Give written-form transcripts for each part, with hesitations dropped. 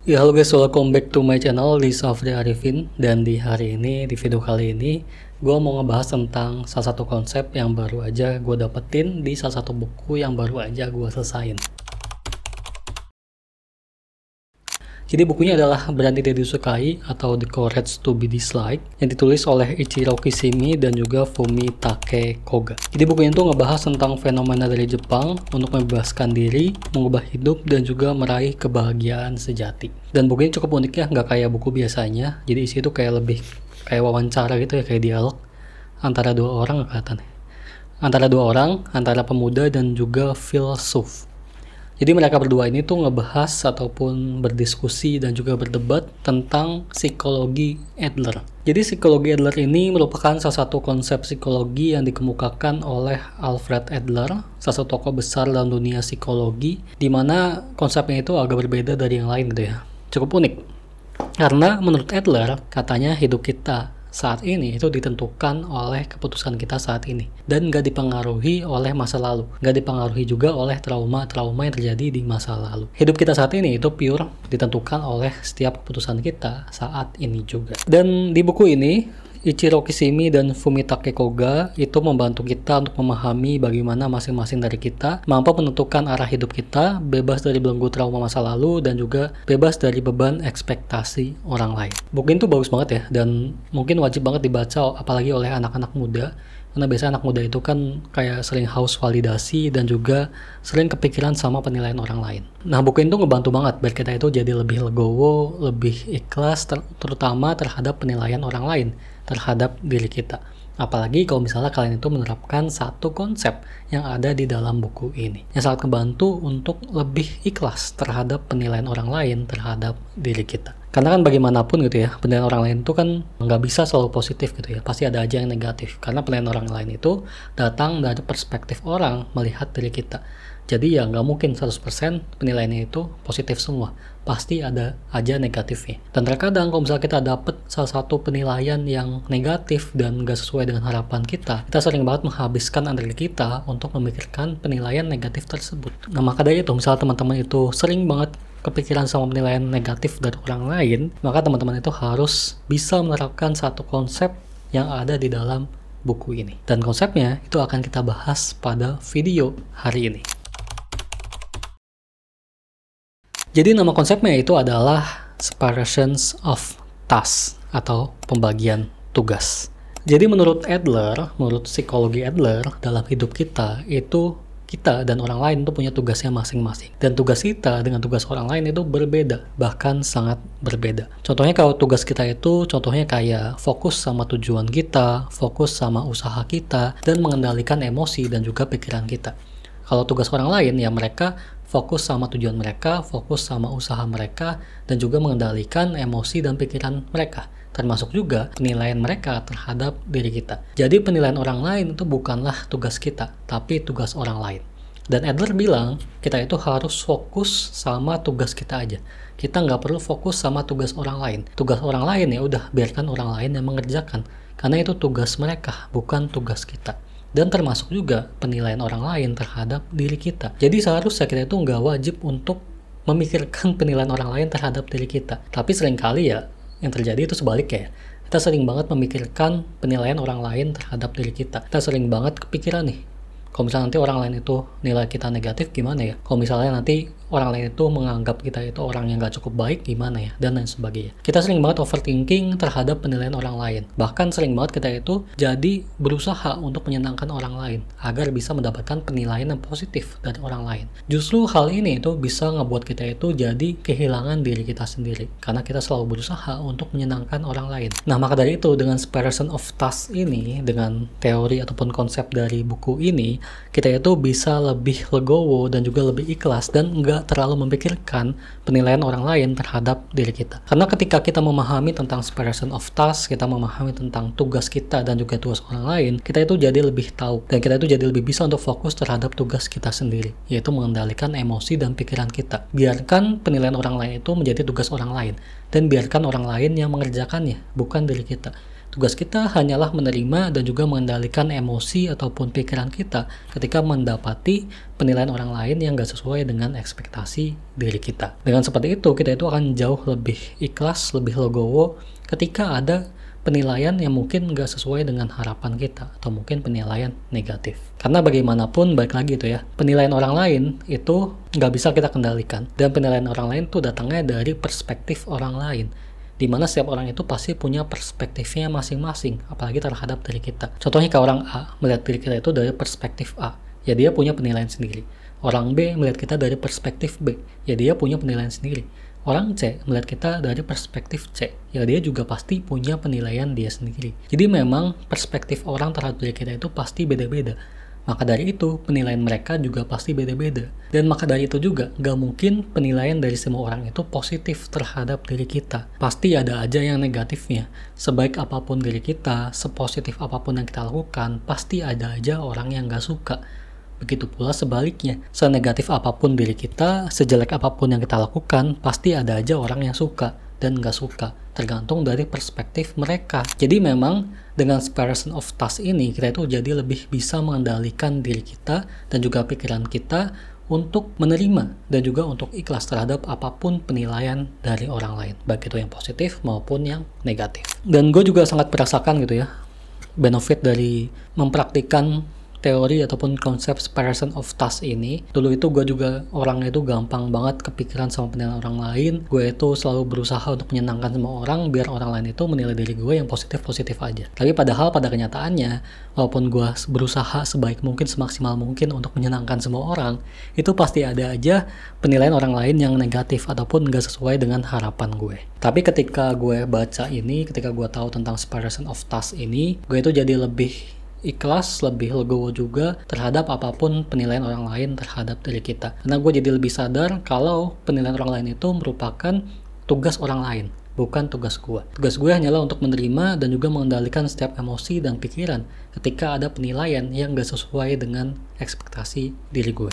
Ya halo guys, welcome back to my channel di Safri Arifin. Dan di hari ini, di video kali ini gue mau ngebahas tentang salah satu konsep yang baru aja gue dapetin di salah satu buku yang baru aja gue selesain. Jadi bukunya adalah Berani Tidak Disukai atau The Courage to be Disliked yang ditulis oleh Ichiro Kishimi dan juga Fumitake Koga. Jadi buku ini tuh ngebahas tentang fenomena dari Jepang untuk membebaskan diri, mengubah hidup, dan juga meraih kebahagiaan sejati. Dan buku ini cukup unik ya, nggak kayak buku biasanya. Jadi isi itu kayak lebih kayak wawancara gitu ya, kayak dialog antara dua orang kelihatannya. Antara pemuda dan juga filsuf. Jadi mereka berdua ini tuh ngebahas ataupun berdiskusi dan juga berdebat tentang psikologi Adler. Jadi psikologi Adler ini merupakan salah satu konsep psikologi yang dikemukakan oleh Alfred Adler, salah satu tokoh besar dalam dunia psikologi, di mana konsepnya itu agak berbeda dari yang lain gitu ya. Cukup unik. Karena menurut Adler, katanya hidup kita saat ini itu ditentukan oleh keputusan kita saat ini dan gak dipengaruhi oleh masa lalu, gak dipengaruhi juga oleh trauma-trauma yang terjadi di masa lalu. Hidup kita saat ini itu pure ditentukan oleh setiap keputusan kita saat ini juga. Dan di buku ini Ichiro Kishimi dan Fumitake Koga itu membantu kita untuk memahami bagaimana masing-masing dari kita mampu menentukan arah hidup kita, bebas dari belenggu trauma masa lalu, dan juga bebas dari beban ekspektasi orang lain. Buku ini tuh bagus banget ya, dan mungkin wajib banget dibaca apalagi oleh anak-anak muda, karena biasanya anak muda itu kan kayak sering haus validasi dan juga sering kepikiran sama penilaian orang lain. Nah, buku ini tuh ngebantu banget biar kita itu jadi lebih legowo, lebih ikhlas, terutama terhadap penilaian orang lain terhadap diri kita. Apalagi kalau misalnya kalian itu menerapkan satu konsep yang ada di dalam buku ini, yang sangat membantu untuk lebih ikhlas terhadap penilaian orang lain terhadap diri kita. Karena kan bagaimanapun gitu ya, penilaian orang lain itu kan nggak bisa selalu positif gitu ya, pasti ada aja yang negatif. Karena penilaian orang lain itu datang dari perspektif orang melihat diri kita. Jadi ya nggak mungkin 100% penilaiannya itu positif semua. Pasti ada aja negatifnya. Dan terkadang kalau misalnya kita dapet salah satu penilaian yang negatif dan nggak sesuai dengan harapan kita sering banget menghabiskan energi kita untuk memikirkan penilaian negatif tersebut. Nah maka dari itu, misalnya teman-teman itu sering banget kepikiran sama penilaian negatif dari orang lain, maka teman-teman itu harus bisa menerapkan satu konsep yang ada di dalam buku ini. Dan konsepnya itu akan kita bahas pada video hari ini. Jadi nama konsepnya itu adalah separations of tasks atau pembagian tugas. Jadi menurut Adler, menurut psikologi Adler, dalam hidup kita itu kita dan orang lain itu punya tugasnya masing-masing. Dan tugas kita dengan tugas orang lain itu berbeda, bahkan sangat berbeda. Contohnya kalau tugas kita itu contohnya kayak fokus sama tujuan kita, fokus sama usaha kita, dan mengendalikan emosi dan juga pikiran kita. Kalau tugas orang lain ya mereka fokus sama tujuan mereka, fokus sama usaha mereka, dan juga mengendalikan emosi dan pikiran mereka. Termasuk juga penilaian mereka terhadap diri kita. Jadi penilaian orang lain itu bukanlah tugas kita, tapi tugas orang lain. Dan Adler bilang, kita itu harus fokus sama tugas kita aja. Kita nggak perlu fokus sama tugas orang lain. Tugas orang lain ya udah, biarkan orang lain yang mengerjakan. Karena itu tugas mereka, bukan tugas kita. Dan termasuk juga penilaian orang lain terhadap diri kita. Jadi seharusnya kita itu nggak wajib untuk memikirkan penilaian orang lain terhadap diri kita. Tapi seringkali ya yang terjadi itu sebaliknya ya. Kita sering banget memikirkan penilaian orang lain terhadap diri kita. Kita sering banget kepikiran nih, kalau misalnya nanti orang lain itu nilai kita negatif gimana ya? Kalau misalnya nanti orang lain itu menganggap kita itu orang yang gak cukup baik gimana ya? Dan lain sebagainya. Kita sering banget overthinking terhadap penilaian orang lain. Bahkan sering banget kita itu jadi berusaha untuk menyenangkan orang lain agar bisa mendapatkan penilaian yang positif dari orang lain. Justru hal ini itu bisa ngebuat kita itu jadi kehilangan diri kita sendiri. Karena kita selalu berusaha untuk menyenangkan orang lain. Nah maka dari itu dengan separation of task ini, dengan teori ataupun konsep dari buku ini, kita itu bisa lebih legowo dan juga lebih ikhlas dan nggak terlalu memikirkan penilaian orang lain terhadap diri kita. Karena ketika kita memahami tentang separation of task, kita memahami tentang tugas kita dan juga tugas orang lain, kita itu jadi lebih tahu dan kita itu jadi lebih bisa untuk fokus terhadap tugas kita sendiri, yaitu mengendalikan emosi dan pikiran kita. Biarkan penilaian orang lain itu menjadi tugas orang lain dan biarkan orang lain yang mengerjakannya, bukan diri kita. Tugas kita hanyalah menerima dan juga mengendalikan emosi ataupun pikiran kita ketika mendapati penilaian orang lain yang gak sesuai dengan ekspektasi diri kita. Dengan seperti itu, kita itu akan jauh lebih ikhlas, lebih legowo ketika ada penilaian yang mungkin nggak sesuai dengan harapan kita atau mungkin penilaian negatif. Karena bagaimanapun, balik lagi itu ya, penilaian orang lain itu nggak bisa kita kendalikan, dan penilaian orang lain tuh datangnya dari perspektif orang lain, dimana setiap orang itu pasti punya perspektifnya masing-masing, apalagi terhadap diri kita. Contohnya kalau orang A melihat diri kita itu dari perspektif A, ya dia punya penilaian sendiri. Orang B melihat kita dari perspektif B, ya dia punya penilaian sendiri. Orang C melihat kita dari perspektif C, ya dia juga pasti punya penilaian dia sendiri. Jadi memang perspektif orang terhadap diri kita itu pasti beda-beda. Maka dari itu, penilaian mereka juga pasti beda-beda. Dan maka dari itu juga, gak mungkin penilaian dari semua orang itu positif terhadap diri kita. Pasti ada aja yang negatifnya. Sebaik apapun diri kita, sepositif apapun yang kita lakukan, pasti ada aja orang yang gak suka. Begitu pula sebaliknya, senegatif apapun diri kita, sejelek apapun yang kita lakukan, pasti ada aja orang yang suka dan nggak suka, tergantung dari perspektif mereka. Jadi memang dengan separation of task ini, kita itu jadi lebih bisa mengendalikan diri kita dan juga pikiran kita untuk menerima dan juga untuk ikhlas terhadap apapun penilaian dari orang lain, baik itu yang positif maupun yang negatif. Dan gue juga sangat merasakan gitu ya, benefit dari mempraktikkan teori ataupun konsep separation of task ini. Dulu itu gue juga orangnya itu gampang banget kepikiran sama penilaian orang lain. Gue itu selalu berusaha untuk menyenangkan semua orang biar orang lain itu menilai diri gue yang positif-positif aja. Tapi padahal pada kenyataannya, walaupun gue berusaha sebaik mungkin, semaksimal mungkin untuk menyenangkan semua orang, itu pasti ada aja penilaian orang lain yang negatif ataupun gak sesuai dengan harapan gue. Tapi ketika gue baca ini, ketika gue tahu tentang separation of task ini, gue itu jadi lebih ikhlas, lebih legowo juga terhadap apapun penilaian orang lain terhadap diri kita. Karena gue jadi lebih sadar kalau penilaian orang lain itu merupakan tugas orang lain, bukan tugas gue. Tugas gue hanyalah untuk menerima dan juga mengendalikan setiap emosi dan pikiran ketika ada penilaian yang gak sesuai dengan ekspektasi diri gue.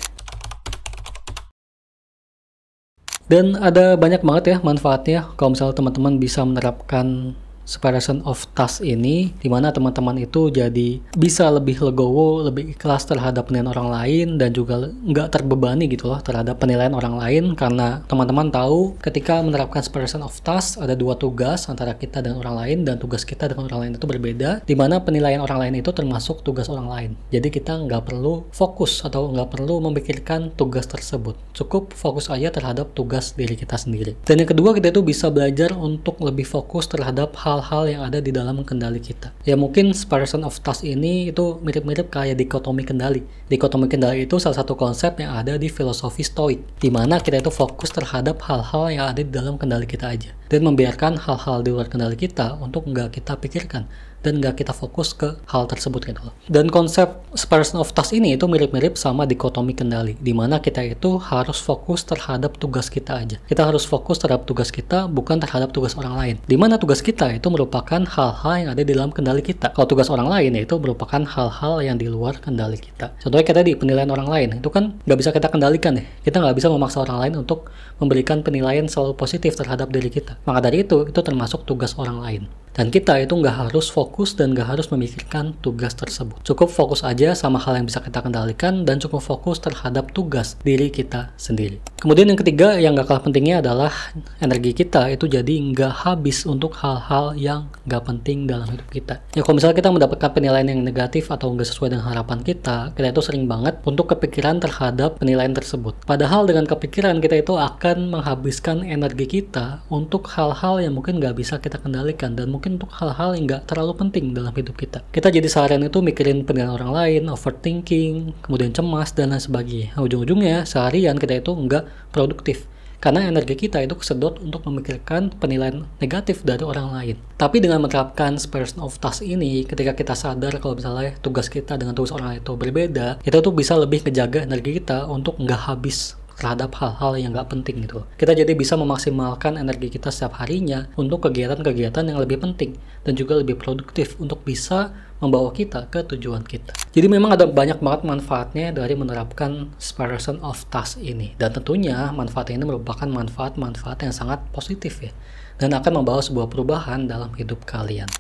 Dan ada banyak banget ya manfaatnya kalau misalnya teman-teman bisa menerapkan separation of task ini, dimana teman-teman itu jadi bisa lebih legowo, lebih ikhlas terhadap penilaian orang lain dan juga nggak terbebani gitu loh terhadap penilaian orang lain, karena teman-teman tahu ketika menerapkan separation of task ada dua tugas antara kita dan orang lain, dan tugas kita dengan orang lain itu berbeda, dimana penilaian orang lain itu termasuk tugas orang lain. Jadi kita nggak perlu fokus atau nggak perlu memikirkan tugas tersebut, cukup fokus aja terhadap tugas diri kita sendiri. Dan yang kedua, kita itu bisa belajar untuk lebih fokus terhadap hal-hal yang ada di dalam kendali kita. Ya mungkin separation of task ini itu mirip-mirip kayak dikotomi kendali. Dikotomi kendali itu salah satu konsep yang ada di filosofi Stoik, di mana kita itu fokus terhadap hal-hal yang ada di dalam kendali kita aja, dan membiarkan hal-hal di luar kendali kita untuk nggak kita pikirkan dan nggak kita fokus ke hal tersebut gitu loh. Dan konsep separation of task ini itu mirip-mirip sama dikotomi kendali, di mana kita itu harus fokus terhadap tugas kita aja. Kita harus fokus terhadap tugas kita, bukan terhadap tugas orang lain. Di mana tugas kita itu merupakan hal-hal yang ada di dalam kendali kita. Kalau tugas orang lain itu merupakan hal-hal yang di luar kendali kita. Contohnya kita di penilaian orang lain, itu kan nggak bisa kita kendalikan ya. Kita nggak bisa memaksa orang lain untuk memberikan penilaian selalu positif terhadap diri kita. Maka dari itu termasuk tugas orang lain. Dan kita itu nggak harus fokus dan nggak harus memikirkan tugas tersebut. Cukup fokus aja sama hal yang bisa kita kendalikan dan cukup fokus terhadap tugas diri kita sendiri. Kemudian yang ketiga yang nggak kalah pentingnya adalah energi kita itu jadi nggak habis untuk hal-hal yang nggak penting dalam hidup kita. Ya kalau misalnya kita mendapatkan penilaian yang negatif atau nggak sesuai dengan harapan kita itu sering banget untuk kepikiran terhadap penilaian tersebut. Padahal dengan kepikiran kita itu akan menghabiskan energi kita untuk hal-hal yang mungkin nggak bisa kita kendalikan dan mungkin untuk hal-hal yang nggak terlalu penting dalam hidup kita. Kita jadi seharian itu mikirin penilaian orang lain, overthinking, kemudian cemas, dan lain sebagainya. Ujung-ujungnya seharian kita itu nggak produktif. Karena energi kita itu kesedot untuk memikirkan penilaian negatif dari orang lain. Tapi dengan menerapkan separation of task ini, ketika kita sadar kalau misalnya tugas kita dengan tugas orang lain itu berbeda, kita tuh bisa lebih ngejaga energi kita untuk nggak habis terhadap hal-hal yang nggak penting gitu. Kita jadi bisa memaksimalkan energi kita setiap harinya untuk kegiatan-kegiatan yang lebih penting dan juga lebih produktif untuk bisa membawa kita ke tujuan kita. Jadi memang ada banyak banget manfaatnya dari menerapkan separation of task ini, dan tentunya manfaat ini merupakan manfaat-manfaat yang sangat positif ya, dan akan membawa sebuah perubahan dalam hidup kalian.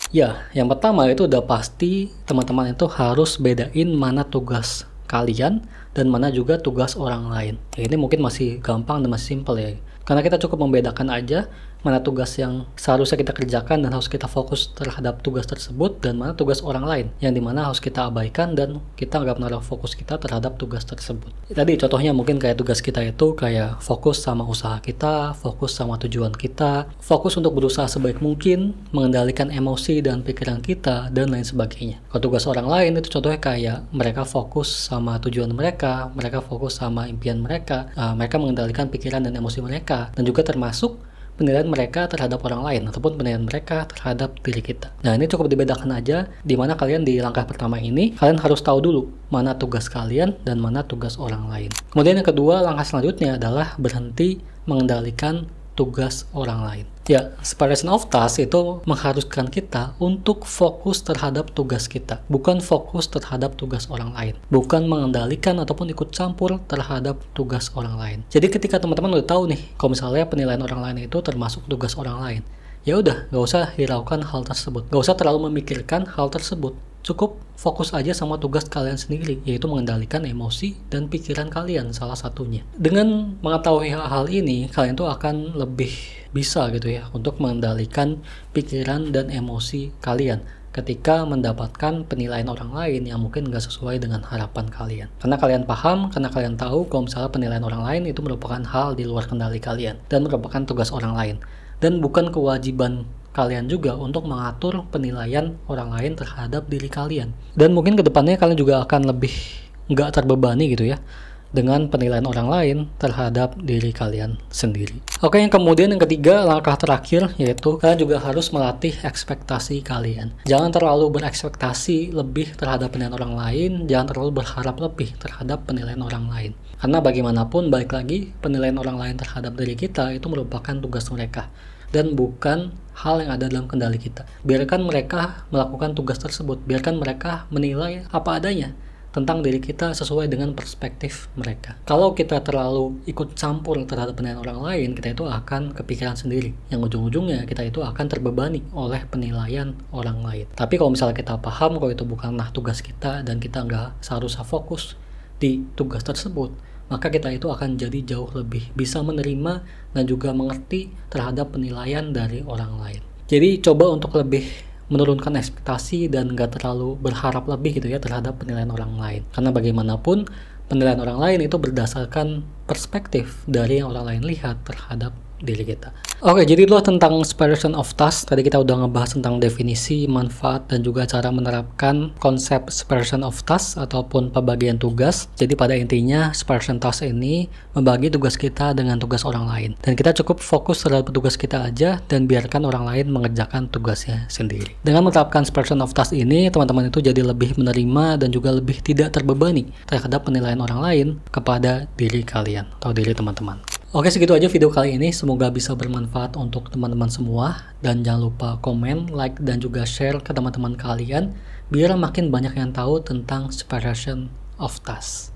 Ya, yang pertama itu udah pasti teman-teman itu harus bedain mana tugas kalian dan mana juga tugas orang lain. Ya, ini mungkin masih gampang dan masih simpel ya. Karena kita cukup membedakan aja mana tugas yang seharusnya kita kerjakan dan harus kita fokus terhadap tugas tersebut, dan mana tugas orang lain yang dimana harus kita abaikan dan kita nggak menaruh fokus kita terhadap tugas tersebut. Tadi contohnya mungkin kayak tugas kita itu kayak fokus sama usaha kita, fokus sama tujuan kita, fokus untuk berusaha sebaik mungkin, mengendalikan emosi dan pikiran kita, dan lain sebagainya. Kalau tugas orang lain itu contohnya kayak mereka fokus sama tujuan mereka, mereka fokus sama impian mereka, mereka mengendalikan pikiran dan emosi mereka, dan juga termasuk penilaian mereka terhadap orang lain ataupun penilaian mereka terhadap diri kita. Nah, ini cukup dibedakan aja, di mana kalian di langkah pertama ini kalian harus tahu dulu mana tugas kalian dan mana tugas orang lain. Kemudian yang kedua, langkah selanjutnya adalah berhenti mengendalikan tugas orang lain. Ya, separation of task itu mengharuskan kita untuk fokus terhadap tugas kita, bukan fokus terhadap tugas orang lain, bukan mengendalikan ataupun ikut campur terhadap tugas orang lain. Jadi ketika teman-teman udah tahu nih, kalau misalnya penilaian orang lain itu termasuk tugas orang lain, ya udah, nggak usah hiraukan hal tersebut, nggak usah terlalu memikirkan hal tersebut. Cukup fokus aja sama tugas kalian sendiri, yaitu mengendalikan emosi dan pikiran kalian salah satunya. Dengan mengetahui hal ini, kalian tuh akan lebih bisa gitu ya untuk mengendalikan pikiran dan emosi kalian ketika mendapatkan penilaian orang lain yang mungkin nggak sesuai dengan harapan kalian. Karena kalian paham, karena kalian tahu kalau misalnya penilaian orang lain itu merupakan hal di luar kendali kalian dan merupakan tugas orang lain. Dan bukan kewajiban kalian juga untuk mengatur penilaian orang lain terhadap diri kalian. Dan mungkin kedepannya kalian juga akan lebih nggak terbebani gitu ya dengan penilaian orang lain terhadap diri kalian sendiri. Oke, yang kemudian yang ketiga, langkah terakhir, yaitu kalian juga harus melatih ekspektasi kalian. Jangan terlalu berekspektasi lebih terhadap penilaian orang lain, jangan terlalu berharap lebih terhadap penilaian orang lain. Karena bagaimanapun, balik lagi, penilaian orang lain terhadap diri kita itu merupakan tugas mereka dan bukan hal yang ada dalam kendali kita. Biarkan mereka melakukan tugas tersebut, biarkan mereka menilai apa adanya tentang diri kita sesuai dengan perspektif mereka. Kalau kita terlalu ikut campur terhadap penilaian orang lain, kita itu akan kepikiran sendiri, yang ujung-ujungnya kita itu akan terbebani oleh penilaian orang lain. Tapi kalau misalnya kita paham kalau itu bukanlah tugas kita dan kita nggak seharusnya fokus di tugas tersebut, maka kita itu akan jadi jauh lebih bisa menerima dan juga mengerti terhadap penilaian dari orang lain. Jadi coba untuk lebih menurunkan ekspektasi dan gak terlalu berharap lebih gitu ya terhadap penilaian orang lain. Karena bagaimanapun penilaian orang lain itu berdasarkan perspektif dari yang orang lain lihat terhadap diri kita. Oke, jadi itu tentang separation of task. Tadi kita udah ngebahas tentang definisi, manfaat, dan juga cara menerapkan konsep separation of task ataupun pembagian tugas. Jadi pada intinya separation task ini membagi tugas kita dengan tugas orang lain. Dan kita cukup fokus terhadap tugas kita aja dan biarkan orang lain mengerjakan tugasnya sendiri. Dengan menerapkan separation of task ini, teman-teman itu jadi lebih menerima dan juga lebih tidak terbebani terhadap penilaian orang lain kepada diri kalian atau diri teman-teman. Oke, segitu aja video kali ini. Semoga bisa bermanfaat untuk teman-teman semua. Dan jangan lupa komen, like, dan juga share ke teman-teman kalian biar makin banyak yang tahu tentang separation of task.